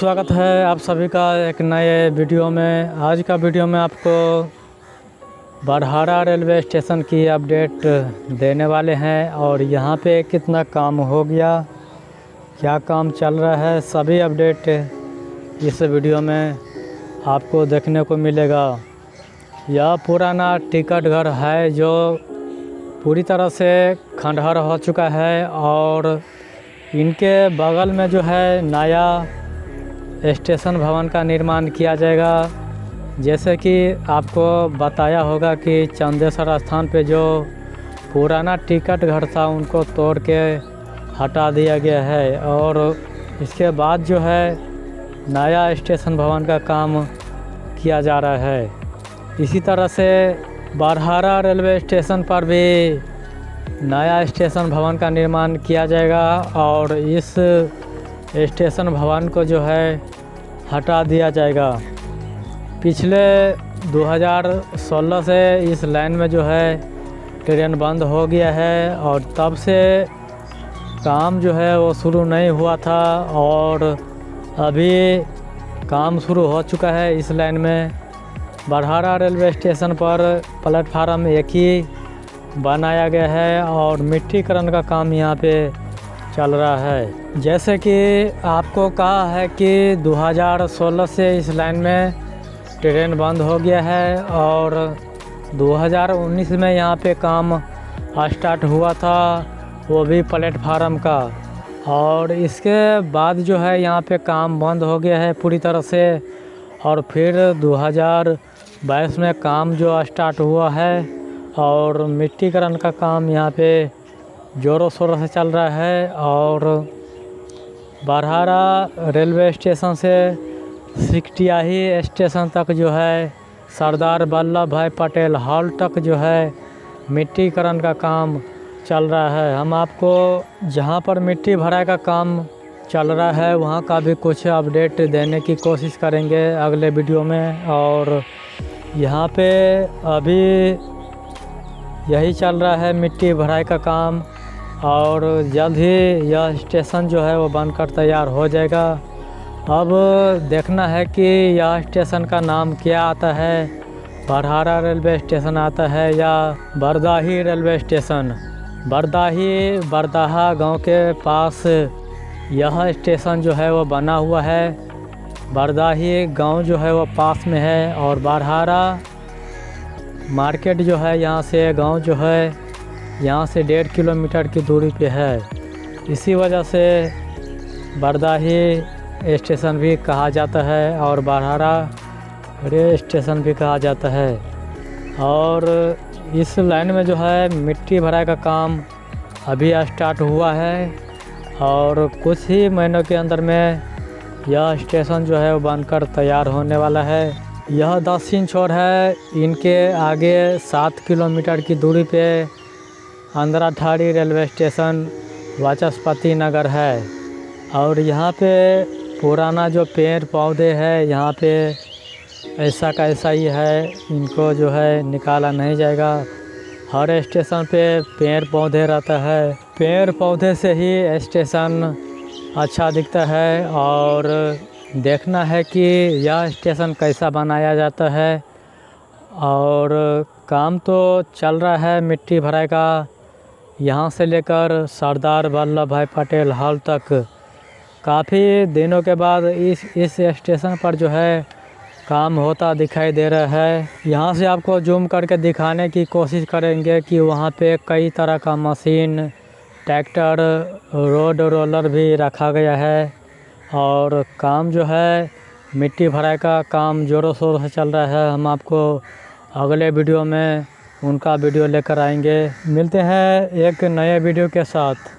स्वागत है आप सभी का एक नए वीडियो में। आज का वीडियो में आपको बरहारा रेलवे स्टेशन की अपडेट देने वाले हैं और यहाँ पे कितना काम हो गया, क्या काम चल रहा है, सभी अपडेट इस वीडियो में आपको देखने को मिलेगा। यह पुराना टिकट घर है जो पूरी तरह से खंडहर हो चुका है और इनके बगल में जो है नया स्टेशन भवन का निर्माण किया जाएगा। जैसे कि आपको बताया होगा कि चंदेश्वर स्थान पे जो पुराना टिकट घर था उनको तोड़ के हटा दिया गया है और इसके बाद जो है नया स्टेशन भवन का काम किया जा रहा है। इसी तरह से बरहारा रेलवे स्टेशन पर भी नया स्टेशन भवन का निर्माण किया जाएगा और इस स्टेशन भवन को जो है हटा दिया जाएगा। पिछले 2016 से इस लाइन में जो है ट्रेन बंद हो गया है और तब से काम जो है वो शुरू नहीं हुआ था और अभी काम शुरू हो चुका है। इस लाइन में बरहारा रेलवे स्टेशन पर प्लेटफार्म एक ही बनाया गया है और मिट्टीकरण का काम यहाँ पे चल रहा है। जैसे कि आपको कहा है कि 2016 से इस लाइन में ट्रेन बंद हो गया है और 2019 में यहाँ पे काम स्टार्ट हुआ था, वो भी प्लेटफार्म का। और इसके बाद जो है यहाँ पे काम बंद हो गया है पूरी तरह से और फिर 2022 में काम जो स्टार्ट हुआ है और मिट्टीकरण का काम यहाँ पे ज़ोरों शोरों से चल रहा है। और बरहारा रेलवे स्टेशन से सिकटियाही स्टेशन तक जो है सरदार वल्लभ भाई पटेल हॉल तक जो है मिट्टीकरण का काम चल रहा है। हम आपको जहां पर मिट्टी भराई का काम चल रहा है वहां का भी कुछ अपडेट देने की कोशिश करेंगे अगले वीडियो में। और यहां पे अभी यही चल रहा है मिट्टी भराई का काम और जल्द ही यह स्टेशन जो है वो बनकर तैयार हो जाएगा। अब देखना है कि यह स्टेशन का नाम क्या आता है, बरहारा रेलवे स्टेशन आता है या बरदाही रेलवे स्टेशन। बरदाही बरदाहा गांव के पास यह स्टेशन जो है वो बना हुआ है। बरदाही गांव जो है वो पास में है और बरहारा मार्केट जो है यहाँ से गांव जो है यहाँ से 1.5 किलोमीटर की दूरी पे है। इसी वजह से बरदाही स्टेशन भी कहा जाता है और बरहारा रेलवे स्टेशन भी कहा जाता है। और इस लाइन में जो है मिट्टी भराई का काम अभी स्टार्ट हुआ है और कुछ ही महीनों के अंदर में यह स्टेशन जो है वो बनकर तैयार होने वाला है। यह दक्षिण छोर है, इनके आगे 7 किलोमीटर की दूरी पे अंधराठाड़ी रेलवे स्टेशन वाचस्पति नगर है। और यहाँ पे पुराना जो पेड़ पौधे हैं यहाँ पे ऐसा का ऐसा ही है, इनको जो है निकाला नहीं जाएगा। हर स्टेशन पे पेड़ पौधे रहता है, पेड़ पौधे से ही स्टेशन अच्छा दिखता है। और देखना है कि यह स्टेशन कैसा बनाया जाता है। और काम तो चल रहा है मिट्टी भराई का, यहाँ से लेकर सरदार वल्लभ भाई पटेल हॉल तक। काफ़ी दिनों के बाद इस स्टेशन पर जो है काम होता दिखाई दे रहा है। यहाँ से आपको जूम करके दिखाने की कोशिश करेंगे कि वहाँ पे कई तरह का मशीन, ट्रैक्टर, रोड रोलर भी रखा गया है और काम जो है मिट्टी भराई का काम ज़ोरों शोरों से चल रहा है। हम आपको अगले वीडियो में उनका वीडियो लेकर आएंगे। मिलते हैं एक नए वीडियो के साथ।